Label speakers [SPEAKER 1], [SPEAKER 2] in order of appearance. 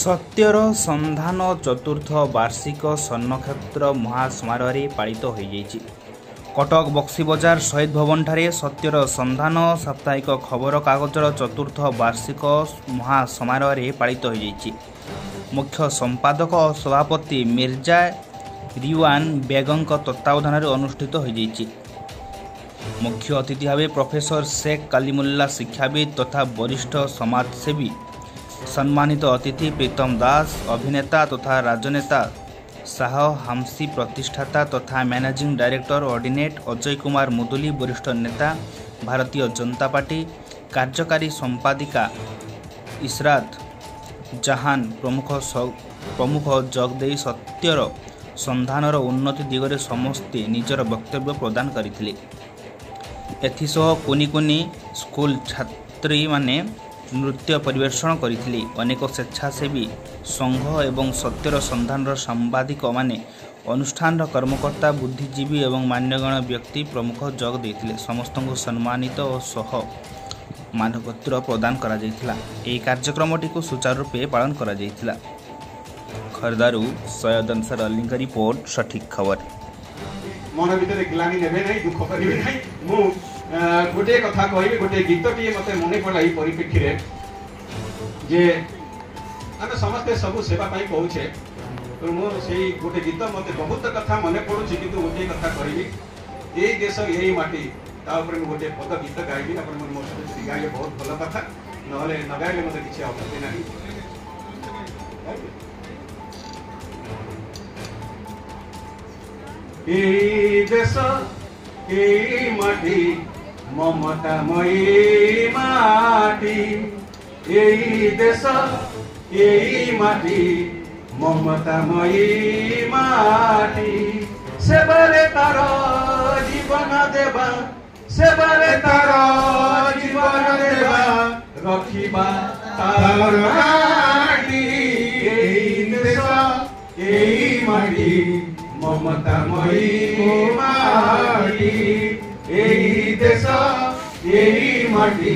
[SPEAKER 1] ସତ୍ୟର ସନ୍ଧାନ ଚତୁର୍ଥ ବାର୍ଷିକ ସ୍ୱର୍ଣ୍ଣକ୍ଷେତ୍ର ମହାସମାରୋହରେ ପାଳିତ ହୋଇଯାଇଛି। କଟକ ବକ୍ସିବଜାର ଶହୀଦ ଭବନଠାରେ ସତ୍ୟର ସନ୍ଧାନ ସାପ୍ତାହିକ ଖବରକାଗଜର ଚତୁର୍ଥ ବାର୍ଷିକ ମହାସମାରୋହରେ ପାଳିତ ହୋଇଯାଇଛି। ମୁଖ୍ୟ ସମ୍ପାଦକ ଓ ସଭାପତି ମିର୍ଜା ରିୱାନ ବେଗଙ୍କ ତତ୍ତ୍ୱାବଧାନରେ ଅନୁଷ୍ଠିତ ହୋଇଯାଇଛି। ମୁଖ୍ୟ ଅତିଥି ଭାବେ ପ୍ରଫେସର ଶେଖ କାଲିମୁଲ୍ଲା ଶିକ୍ଷାବିତ ତଥା ବରିଷ୍ଠ ସମାଜସେବୀ, ସମ୍ମାନିତ ଅତିଥି ପ୍ରୀତମ ଦାସ, ଅଭିନେତା ତଥା ରାଜନେତା ଶାହ ହାମସି ପ୍ରତିଷ୍ଠାତା ତଥା managing director ordinate Ajay Kumar Muduli, ବରିଷ୍ଠ ନେତା ଭାରତୀୟ ଜନତା ପାର୍ଟି, କାର୍ଯ୍ୟକାରୀ ସମ୍ପାଦିକା ଇଶରାତ ଜାହାନ ପ୍ରମୁଖ ଯୋଗଦେଇ ସତ୍ୟର ସନ୍ଧାନର ଉନ୍ନତି ଦିଗରେ ସମସ୍ତେ ନିଜର ବକ୍ତବ୍ୟ ପ୍ରଦାନ କରିଥିଲେ। ଏଥିସହ କୁନି କୁନି ସ୍କୁଲ ଛାତ୍ରୀମାନେ ନୃତ୍ୟ ପରିବେଷଣ କରିଥିଲେ। ଅନେକ ସ୍ୱେଚ୍ଛାସେବୀ ସଂଘ ଏବଂ ସତ୍ୟର ସନ୍ଧାନର ସାମ୍ବାଦିକମାନେ, ଅନୁଷ୍ଠାନର କର୍ମକର୍ତ୍ତା, ବୁଦ୍ଧିଜୀବୀ ଏବଂ ମାନ୍ୟଗଣ୍ୟ ବ୍ୟକ୍ତି ପ୍ରମୁଖ ଯୋଗ ଦେଇଥିଲେ। ସମସ୍ତଙ୍କୁ ସମ୍ମାନିତ ଓ ସହ ମାନପତ୍ର ପ୍ରଦାନ କରାଯାଇଥିଲା। ଏହି କାର୍ଯ୍ୟକ୍ରମଟିକୁ ସୁଚାରୁ ରୂପେ ପାଳନ କରାଯାଇଥିଲା। ଖୋର୍ଦ୍ଧାରୁ ସୈୟଦ ଅନସର ଅଲିଙ୍କ ରିପୋର୍ଟ, ସଠିକ ଖବର।
[SPEAKER 2] मन भितर ग्लानी नेबे नहीं, दुख करिवे नहीं। मु गोटे कथा कहबी, गोटे गीतटी मते मने पड़ला ई परिप्रेक्षी रे जे आमे समस्ते सब सेवा पाई कहूछे। तो मु सेही गोटे गीत मते बहुत कथा मने पड़ुछि, किंतु गोटे कथा कहबी, एई देश एई माटी ता ऊपर मु गोटे पद गीत गाइबी। अपन मोर सहित गाइले बहुत भल कथा, नहले न गाइले मते किछि आपत्ति नाही। এই দেশ এই মাটি মমতাময়ী মাটি, এই দেশ এই মাটি মমতাময়ী মাটি, সেবারে তার জীবন দেবা, সেবারে তার জীবন দেবা, রখিবা তার মাটি। এই দেশ এই মাটি মমতাময়ী মাটি, এই দেশ এই মাটি